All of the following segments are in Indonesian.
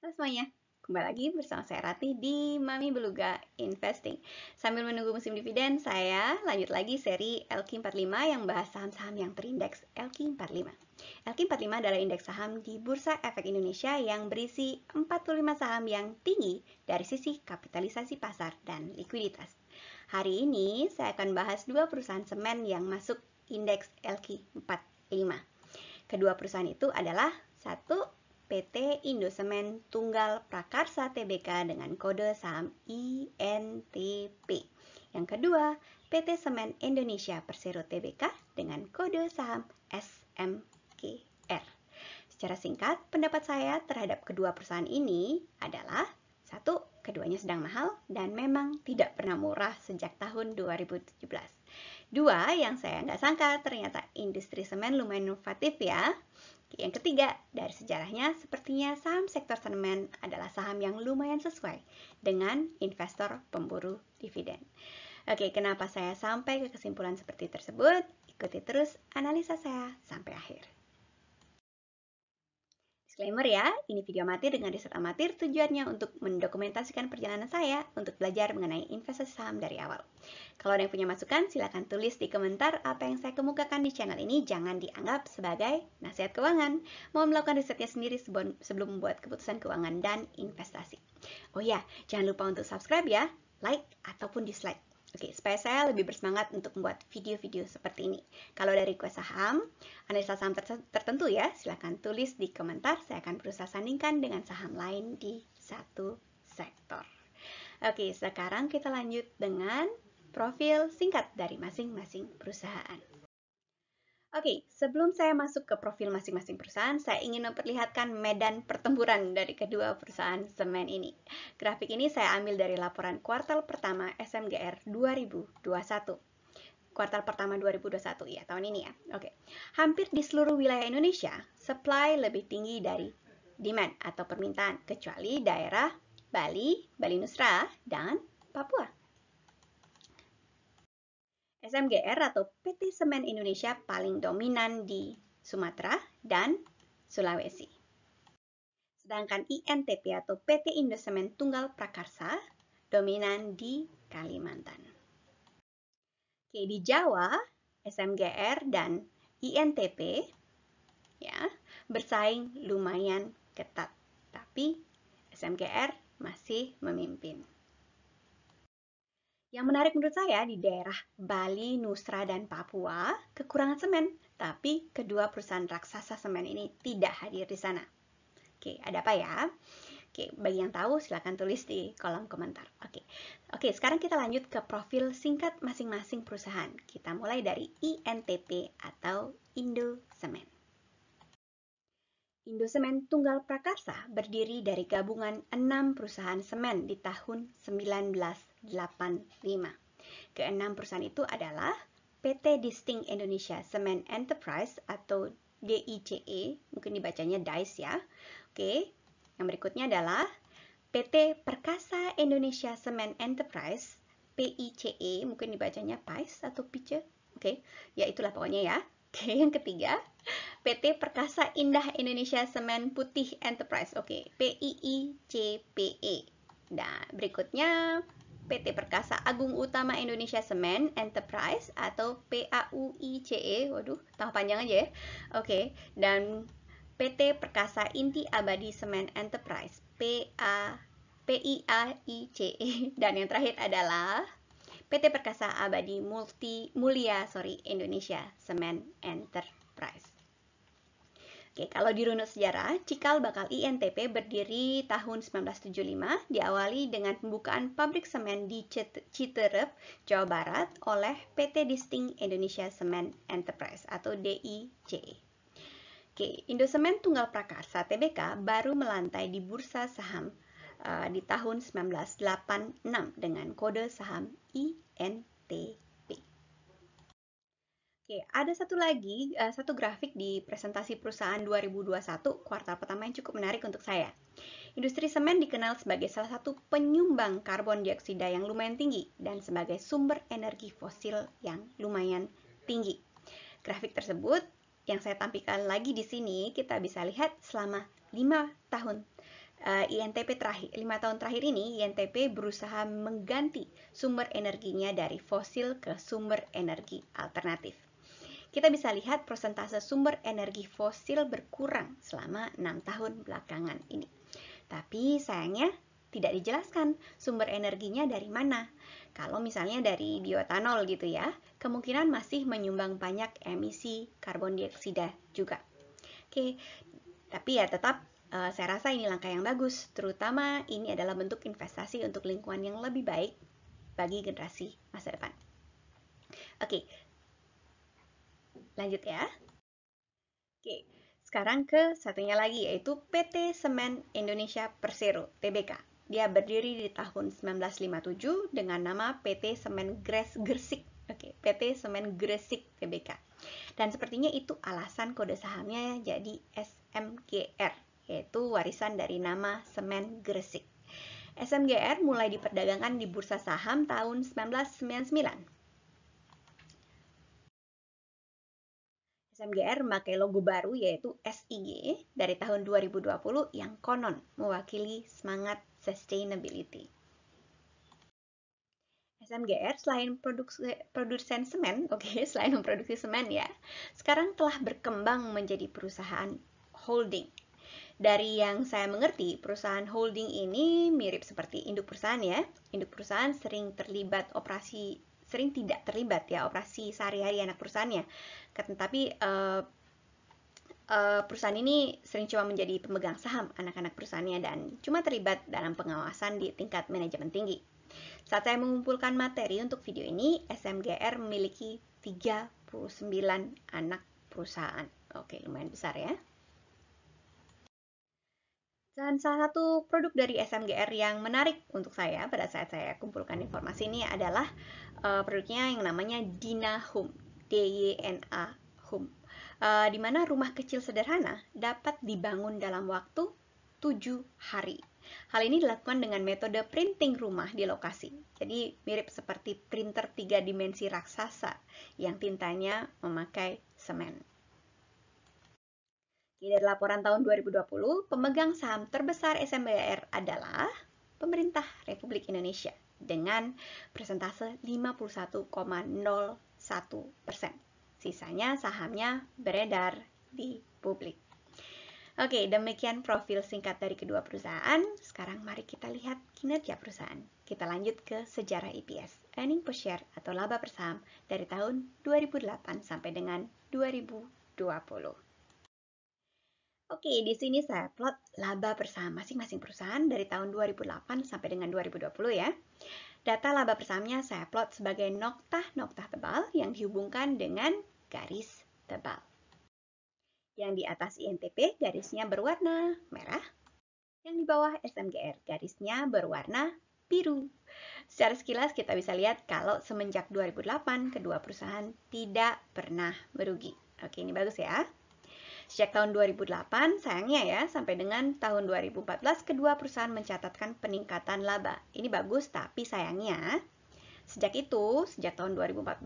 Halo semuanya, kembali lagi bersama saya Ratih di Mami Beluga Investing. Sambil menunggu musim dividen, saya lanjut lagi seri LQ45 yang bahas saham-saham yang terindeks LQ45. LQ45 adalah indeks saham di Bursa Efek Indonesia yang berisi 45 saham yang tinggi dari sisi kapitalisasi pasar dan likuiditas. Hari ini saya akan bahas dua perusahaan semen yang masuk indeks LQ45. Kedua perusahaan itu adalah satu PT Indosemen Tunggal Prakarsa Tbk dengan kode saham INTP. Yang kedua, PT Semen Indonesia Persero Tbk dengan kode saham SMKR. Secara singkat, pendapat saya terhadap kedua perusahaan ini adalah satu, keduanya sedang mahal dan memang tidak pernah murah sejak tahun 2017. Dua, yang saya nggak sangka ternyata industri semen lumayan inovatif ya. Yang ketiga, dari sejarahnya, sepertinya saham sektor semen adalah saham yang lumayan sesuai dengan investor pemburu dividen. Oke, kenapa saya sampai ke kesimpulan seperti tersebut? Ikuti terus analisa saya sampai akhir. Disclaimer ya, ini video amatir dengan riset amatir, tujuannya untuk mendokumentasikan perjalanan saya untuk belajar mengenai investasi saham dari awal. Kalau ada yang punya masukan, silakan tulis di komentar apa yang saya kemukakan di channel ini, jangan dianggap sebagai nasihat keuangan. Mau melakukan risetnya sendiri sebelum membuat keputusan keuangan dan investasi. Oh ya, jangan lupa untuk subscribe ya, like ataupun dislike. Oke, supaya saya lebih bersemangat untuk membuat video-video seperti ini. Kalau dari request saham, analisa saham tertentu ya, silahkan tulis di komentar. Saya akan berusaha sandingkan dengan saham lain di satu sektor. Oke, sekarang kita lanjut dengan profil singkat dari masing-masing perusahaan. Oke, sebelum saya masuk ke profil masing-masing perusahaan, saya ingin memperlihatkan medan pertempuran dari kedua perusahaan semen ini. Grafik ini saya ambil dari laporan kuartal pertama SMGR 2021. Kuartal pertama 2021 ya, tahun ini ya. Oke. Hampir di seluruh wilayah Indonesia, supply lebih tinggi dari demand atau permintaan, kecuali daerah Bali, Bali Nusra, dan Papua. SMGR atau PT Semen Indonesia paling dominan di Sumatera dan Sulawesi. Sedangkan INTP atau PT Indosemen Tunggal Prakarsa dominan di Kalimantan. Oke, di Jawa, SMGR dan INTP ya, bersaing lumayan ketat, tapi SMGR masih memimpin. Yang menarik menurut saya di daerah Bali, Nusra, dan Papua kekurangan semen, tapi kedua perusahaan raksasa semen ini tidak hadir di sana. Oke, ada apa ya? Oke, bagi yang tahu silakan tulis di kolom komentar. Oke, sekarang kita lanjut ke profil singkat masing-masing perusahaan. Kita mulai dari INTP atau Indosemen. Indosemen Tunggal Prakarsa berdiri dari gabungan 6 perusahaan semen di tahun 1985. Keenam perusahaan itu adalah PT Distinct Indonesia Cement Enterprise atau DICE, mungkin dibacanya DICE ya. Oke, yang berikutnya adalah PT Perkasa Indonesia Cement Enterprise, PICE, mungkin dibacanya PICE atau PICE. Oke, ya itulah pokoknya ya. Oke, yang ketiga, PT Perkasa Indah Indonesia Semen Putih Enterprise. Oke, PIICPE. Nah, berikutnya PT Perkasa Agung Utama Indonesia Semen Enterprise atau PAUICE. Waduh, tambah panjang aja ya. Oke, dan PT Perkasa Inti Abadi Semen Enterprise, PIAICE. Dan yang terakhir adalah PT Perkasa Abadi Indonesia Semen Enterprise. Oke, kalau dirunut sejarah, cikal bakal INTP berdiri tahun 1975, diawali dengan pembukaan pabrik semen di Citerep, Jawa Barat oleh PT Distinct Indonesia Cement Enterprise atau DICE. Oke, Indosemen Tunggal Prakarsa Tbk baru melantai di bursa saham di tahun 1986 dengan kode saham INTP. Oke, ada satu grafik di presentasi perusahaan 2021 kuartal pertama yang cukup menarik untuk saya. Industri semen dikenal sebagai salah satu penyumbang karbon dioksida yang lumayan tinggi dan sebagai sumber energi fosil yang lumayan tinggi. Grafik tersebut yang saya tampilkan lagi di sini, kita bisa lihat selama 5 tahun INTP terakhir, 5 tahun terakhir ini, INTP berusaha mengganti sumber energinya dari fosil ke sumber energi alternatif. Kita bisa lihat persentase sumber energi fosil berkurang selama 6 tahun belakangan ini. Tapi sayangnya tidak dijelaskan sumber energinya dari mana. Kalau misalnya dari bioetanol gitu ya, kemungkinan masih menyumbang banyak emisi karbon dioksida juga. Oke, tapi ya tetap saya rasa ini langkah yang bagus, terutama ini adalah bentuk investasi untuk lingkungan yang lebih baik bagi generasi masa depan. Oke, lanjut ya. Oke, sekarang ke satunya lagi, yaitu PT Semen Indonesia Persero, TBK. Dia berdiri di tahun 1957 dengan nama PT Semen Gresik. Oke, PT Semen Gresik TBK. Dan sepertinya itu alasan kode sahamnya jadi SMGR, yaitu warisan dari nama Semen Gresik. SMGR mulai diperdagangkan di bursa saham tahun 1999. SMGR memakai logo baru yaitu SIG dari tahun 2020 yang konon mewakili semangat sustainability. SMGR selain produsen semen, selain memproduksi semen ya, sekarang telah berkembang menjadi perusahaan holding. Dari yang saya mengerti, perusahaan holding ini mirip seperti induk perusahaan ya. Induk perusahaan sering tidak terlibat ya operasi sehari-hari anak perusahaannya. Tetapi perusahaan ini sering cuma menjadi pemegang saham anak-anak perusahaannya dan cuma terlibat dalam pengawasan di tingkat manajemen tinggi. Saat saya mengumpulkan materi untuk video ini, SMGR memiliki 39 anak perusahaan. Oke, lumayan besar ya. Dan salah satu produk dari SMGR yang menarik untuk saya pada saat saya kumpulkan informasi ini adalah produknya yang namanya Dina Home, DYNA Home, di mana rumah kecil sederhana dapat dibangun dalam waktu 7 hari. Hal ini dilakukan dengan metode printing rumah di lokasi. Jadi mirip seperti printer 3 dimensi raksasa yang tintanya memakai semen. Dari laporan tahun 2020, pemegang saham terbesar SMGR adalah pemerintah Republik Indonesia dengan persentase 51,01%. Sisanya sahamnya beredar di publik. Oke, demikian profil singkat dari kedua perusahaan. Sekarang mari kita lihat kinerja perusahaan. Kita lanjut ke sejarah EPS, earning per share atau laba per saham dari tahun 2008 sampai dengan 2020. Oke, di sini saya plot laba per saham masing-masing perusahaan dari tahun 2008 sampai dengan 2020 ya. Data laba per sahamnya saya plot sebagai noktah-noktah tebal yang dihubungkan dengan garis tebal. Yang di atas INTP garisnya berwarna merah, yang di bawah SMGR garisnya berwarna biru. Secara sekilas kita bisa lihat kalau semenjak 2008 kedua perusahaan tidak pernah merugi. Oke, ini bagus ya. Sejak tahun 2008 sayangnya ya sampai dengan tahun 2014 kedua perusahaan mencatatkan peningkatan laba. Ini bagus tapi sayangnya sejak tahun 2014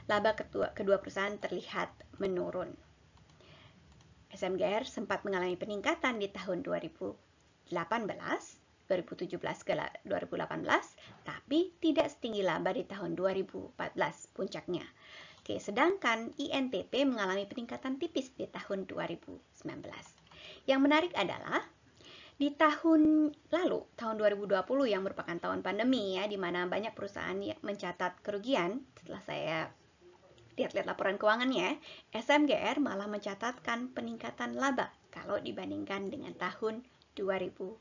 laba kedua perusahaan terlihat menurun. SMGR sempat mengalami peningkatan di tahun 2017 ke 2018, tapi tidak setinggi laba di tahun 2014 puncaknya. Oke, sedangkan INTP mengalami peningkatan tipis di tahun 2019. Yang menarik adalah di tahun lalu, tahun 2020 yang merupakan tahun pandemi ya, di mana banyak perusahaan yang mencatat kerugian. Setelah saya lihat-lihat laporan keuangannya, SMGR malah mencatatkan peningkatan laba kalau dibandingkan dengan tahun 2019.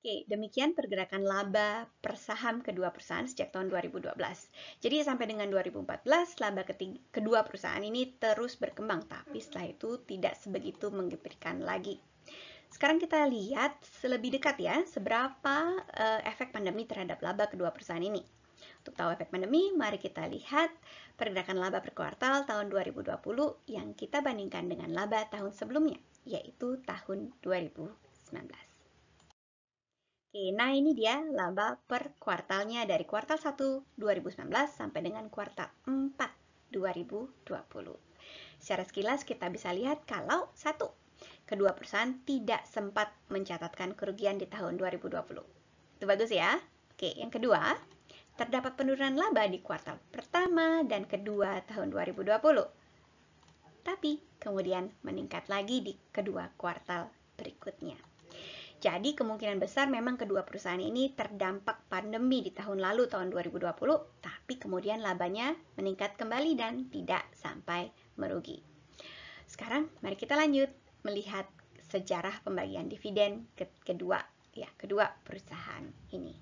Oke, demikian pergerakan laba per saham kedua perusahaan sejak tahun 2012. Jadi sampai dengan 2014, laba kedua perusahaan ini terus berkembang, tapi setelah itu tidak sebegitu menggemparkan lagi. Sekarang kita lihat lebih dekat ya, seberapa efek pandemi terhadap laba kedua perusahaan ini. Untuk tahu efek pandemi, mari kita lihat pergerakan laba per kuartal tahun 2020 yang kita bandingkan dengan laba tahun sebelumnya, yaitu tahun 2019. Oke, nah ini dia laba per kuartalnya dari kuartal 1 2019 sampai dengan kuartal 4 2020. Secara sekilas kita bisa lihat kalau 1. Kedua perusahaan tidak sempat mencatatkan kerugian di tahun 2020. Itu bagus ya. Oke, yang kedua, terdapat penurunan laba di kuartal pertama dan kedua tahun 2020. Tapi kemudian meningkat lagi di kedua kuartal berikutnya. Jadi kemungkinan besar memang kedua perusahaan ini terdampak pandemi di tahun lalu, tahun 2020, tapi kemudian labanya meningkat kembali dan tidak sampai merugi. Sekarang mari kita lanjut melihat sejarah pembagian dividen kedua perusahaan ini.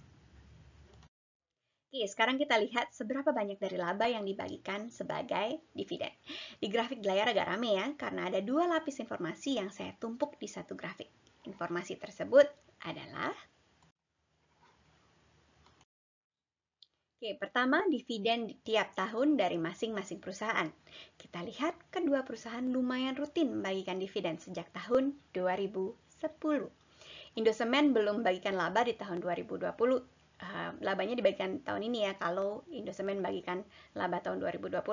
Oke, sekarang kita lihat seberapa banyak dari laba yang dibagikan sebagai dividen. Di grafik di layar agak rame ya, karena ada dua lapis informasi yang saya tumpuk di satu grafik. Informasi tersebut adalah pertama, dividen di tiap tahun dari masing-masing perusahaan. Kita lihat kedua perusahaan lumayan rutin membagikan dividen sejak tahun 2010. Indosemen belum membagikan laba di tahun 2020. Labanya dibagikan tahun ini ya, kalau Indosemen membagikan laba tahun 2020.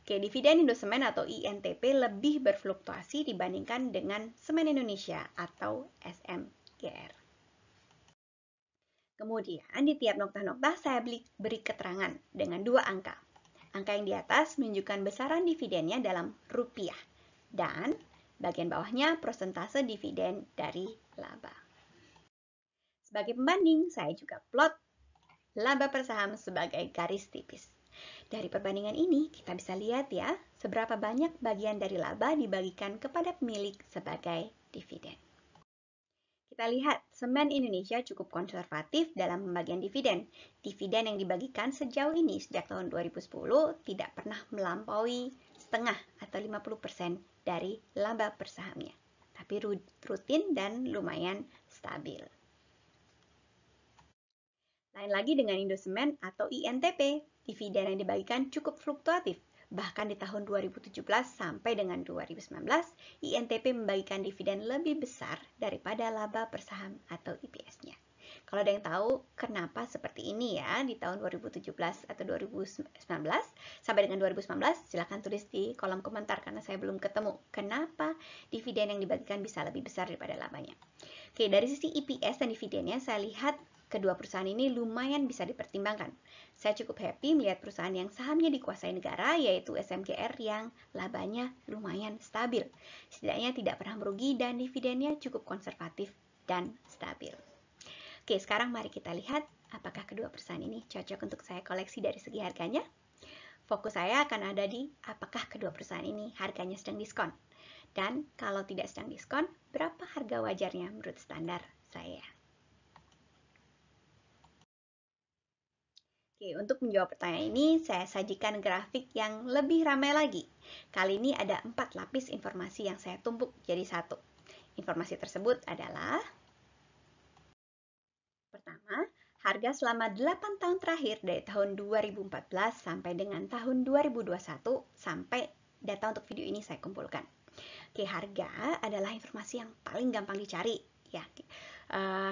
Dividen Indosemen atau INTP lebih berfluktuasi dibandingkan dengan Semen Indonesia atau SMGR. Kemudian di tiap nokta-nokta saya beri keterangan dengan dua angka. Angka yang di atas menunjukkan besaran dividennya dalam rupiah dan bagian bawahnya persentase dividen dari laba. Sebagai pembanding, saya juga plot laba per saham sebagai garis tipis. Dari perbandingan ini, kita bisa lihat ya, seberapa banyak bagian dari laba dibagikan kepada pemilik sebagai dividen. Kita lihat, Semen Indonesia cukup konservatif dalam pembagian dividen. Dividen yang dibagikan sejauh ini sejak tahun 2010 tidak pernah melampaui setengah atau 50% dari laba per sahamnya. Tapi rutin dan lumayan stabil. Lain lagi dengan Indosemen atau INTP, dividen yang dibagikan cukup fluktuatif. Bahkan di tahun 2017 sampai dengan 2019, INTP membagikan dividen lebih besar daripada laba per saham atau EPS-nya. Kalau ada yang tahu kenapa seperti ini ya di tahun 2017 atau 2019 sampai dengan 2019, silahkan tulis di kolom komentar karena saya belum ketemu kenapa dividen yang dibagikan bisa lebih besar daripada labanya. Dari sisi EPS dan dividennya saya lihat kedua perusahaan ini lumayan bisa dipertimbangkan. Saya cukup happy melihat perusahaan yang sahamnya dikuasai negara, yaitu SMGR yang labanya lumayan stabil. Setidaknya tidak pernah merugi dan dividennya cukup konservatif dan stabil. Sekarang mari kita lihat apakah kedua perusahaan ini cocok untuk saya koleksi dari segi harganya. Fokus saya akan ada di apakah kedua perusahaan ini harganya sedang diskon. Dan kalau tidak sedang diskon, berapa harga wajarnya menurut standar saya. Untuk menjawab pertanyaan ini, saya sajikan grafik yang lebih ramai lagi. Kali ini ada 4 lapis informasi yang saya tumpuk jadi satu. Informasi tersebut adalah: pertama, harga selama 8 tahun terakhir dari tahun 2014 sampai dengan tahun 2021 sampai data untuk video ini saya kumpulkan. Harga adalah informasi yang paling gampang dicari, ya.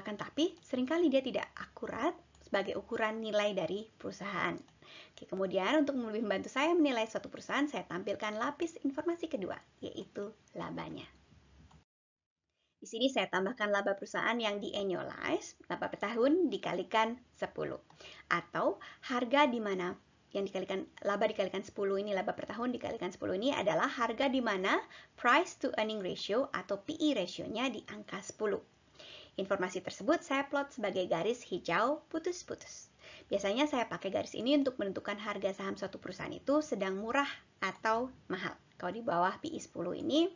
Kan tapi seringkali dia tidak akurat sebagai ukuran nilai dari perusahaan. Kemudian untuk lebih membantu saya menilai suatu perusahaan, saya tampilkan lapis informasi kedua, yaitu labanya. Di sini saya tambahkan laba perusahaan yang di-annualize, laba per tahun dikalikan 10. Atau harga di mana yang dikalikan laba dikalikan 10 ini, laba per tahun dikalikan 10 ini adalah harga di mana price to earning ratio atau PE ratio-nya di angka 10. Informasi tersebut saya plot sebagai garis hijau putus-putus. Biasanya saya pakai garis ini untuk menentukan harga saham suatu perusahaan itu sedang murah atau mahal. Kalau di bawah PE 10 ini,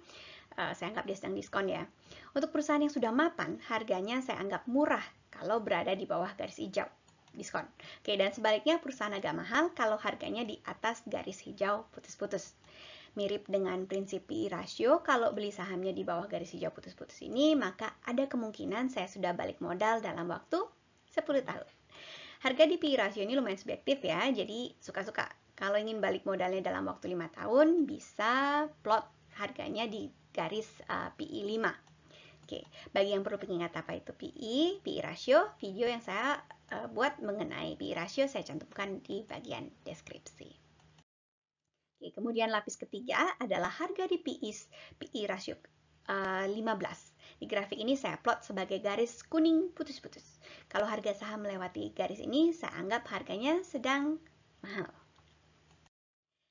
saya anggap dia sedang diskon ya. Untuk perusahaan yang sudah mapan, harganya saya anggap murah kalau berada di bawah garis hijau, diskon. Dan sebaliknya perusahaan agak mahal kalau harganya di atas garis hijau putus-putus. Mirip dengan prinsip PE ratio, kalau beli sahamnya di bawah garis hijau putus-putus ini, maka ada kemungkinan saya sudah balik modal dalam waktu 10 tahun. Harga di PE ratio ini lumayan subjektif ya, jadi suka-suka. Kalau ingin balik modalnya dalam waktu 5 tahun, bisa plot harganya di garis PE 5. Bagi yang perlu pengingat apa itu PE ratio, video yang saya buat mengenai PE ratio saya cantumkan di bagian deskripsi. Kemudian lapis ketiga adalah harga di PE ratio 15. Di grafik ini saya plot sebagai garis kuning putus-putus. Kalau harga saham melewati garis ini, saya anggap harganya sedang mahal.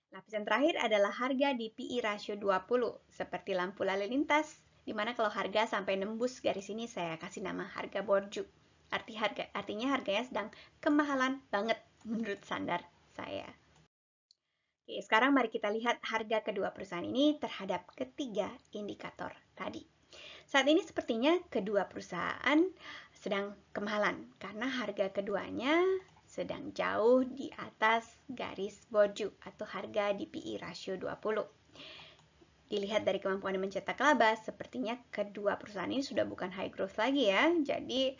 Lapisan terakhir adalah harga di PE ratio 20, seperti lampu lalu lintas, di mana kalau harga sampai nembus garis ini saya kasih nama harga borju. Artinya harganya sedang kemahalan banget menurut standar saya. Oke, sekarang mari kita lihat harga kedua perusahaan ini terhadap ketiga indikator tadi. Saat ini sepertinya kedua perusahaan sedang kemahalan karena harga keduanya sedang jauh di atas garis borju atau harga di PE ratio 20. Dilihat dari kemampuan mencetak laba, sepertinya kedua perusahaan ini sudah bukan high growth lagi ya. Jadi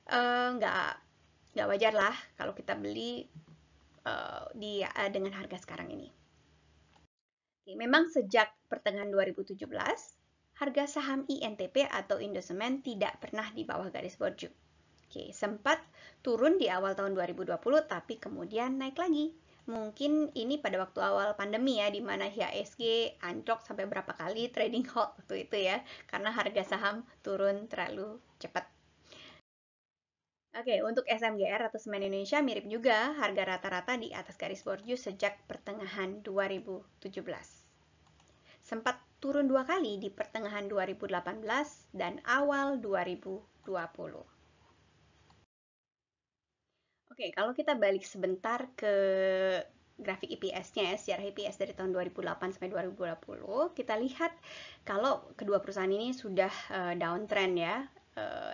nggak wajar lah kalau kita beli dengan harga sekarang ini. Oke, memang sejak pertengahan 2017, harga saham INTP atau Indosement tidak pernah di bawah garis borju. Oke, sempat turun di awal tahun 2020, tapi kemudian naik lagi. Mungkin ini pada waktu awal pandemi ya, di mana IHSG anjlok sampai berapa kali trading halt waktu itu ya, karena harga saham turun terlalu cepat. Oke, untuk SMGR atau Semen Indonesia mirip juga, harga rata-rata di atas garis borju sejak pertengahan 2017. Sempat turun 2 kali di pertengahan 2018 dan awal 2020. Oke, kalau kita balik sebentar ke grafik EPS-nya ya, sejarah EPS dari tahun 2008 sampai 2020, kita lihat kalau kedua perusahaan ini sudah downtrend ya,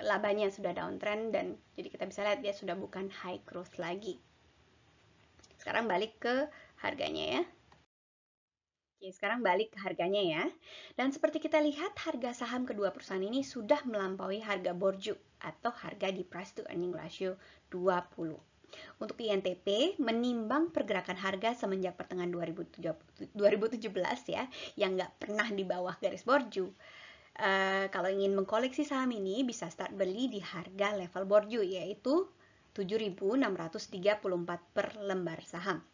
labanya sudah downtrend dan jadi kita bisa lihat dia sudah bukan high growth lagi. Sekarang balik ke harganya ya. Oke, sekarang balik ke harganya ya. Dan seperti kita lihat, harga saham kedua perusahaan ini sudah melampaui harga borju atau harga di price to earning ratio 20. Untuk INTP, menimbang pergerakan harga semenjak pertengahan 2017 ya, yang nggak pernah di bawah garis borju. Kalau ingin mengkoleksi saham ini, bisa start beli di harga level borju, yaitu 7.634 per lembar saham.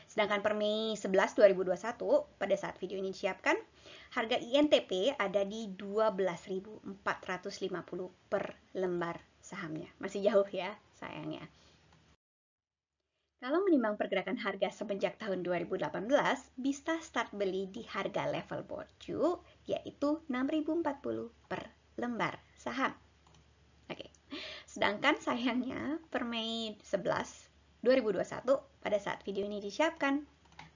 Sedangkan per Mei 11, 2021, pada saat video ini disiapkan, harga INTP ada di 12.450 per lembar sahamnya. Masih jauh ya, sayangnya. Kalau menimbang pergerakan harga semenjak tahun 2018, bisa start beli di harga level borju, yaitu 6.040 per lembar saham. Oke. Sedangkan sayangnya, per Mei 11, 2021, pada saat video ini disiapkan,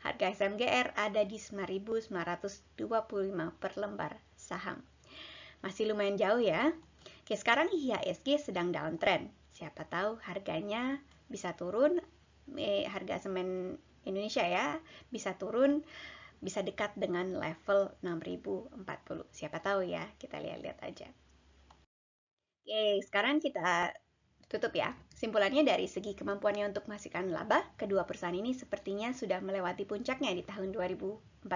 harga SMGR ada di 9.925 per lembar saham. Masih lumayan jauh ya. Oke, sekarang IHSG sedang downtrend. Siapa tahu harganya bisa turun, harga semen Indonesia ya, bisa turun, bisa dekat dengan level 6.040. Siapa tahu ya, kita lihat-lihat aja. Oke, sekarang kita tutup ya. Simpulannya dari segi kemampuannya untuk menghasilkan laba, kedua perusahaan ini sepertinya sudah melewati puncaknya di tahun 2014.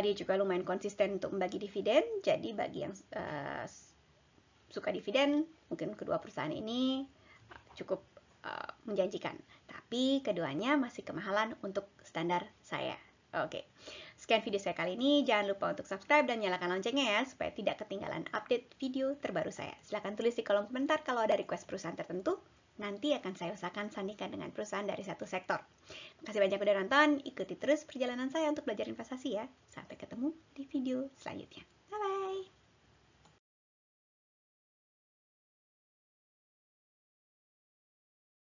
Dia juga lumayan konsisten untuk membagi dividen, jadi bagi yang suka dividen, mungkin kedua perusahaan ini cukup menjanjikan. Tapi keduanya masih kemahalan untuk standar saya. Oke. Sekian video saya kali ini, jangan lupa untuk subscribe dan nyalakan loncengnya ya, supaya tidak ketinggalan update video terbaru saya. Silahkan tulis di kolom komentar kalau ada request perusahaan tertentu, nanti akan saya usahakan sandingkan dengan perusahaan dari satu sektor. Terima kasih banyak udah nonton, ikuti terus perjalanan saya untuk belajar investasi ya. Sampai ketemu di video selanjutnya.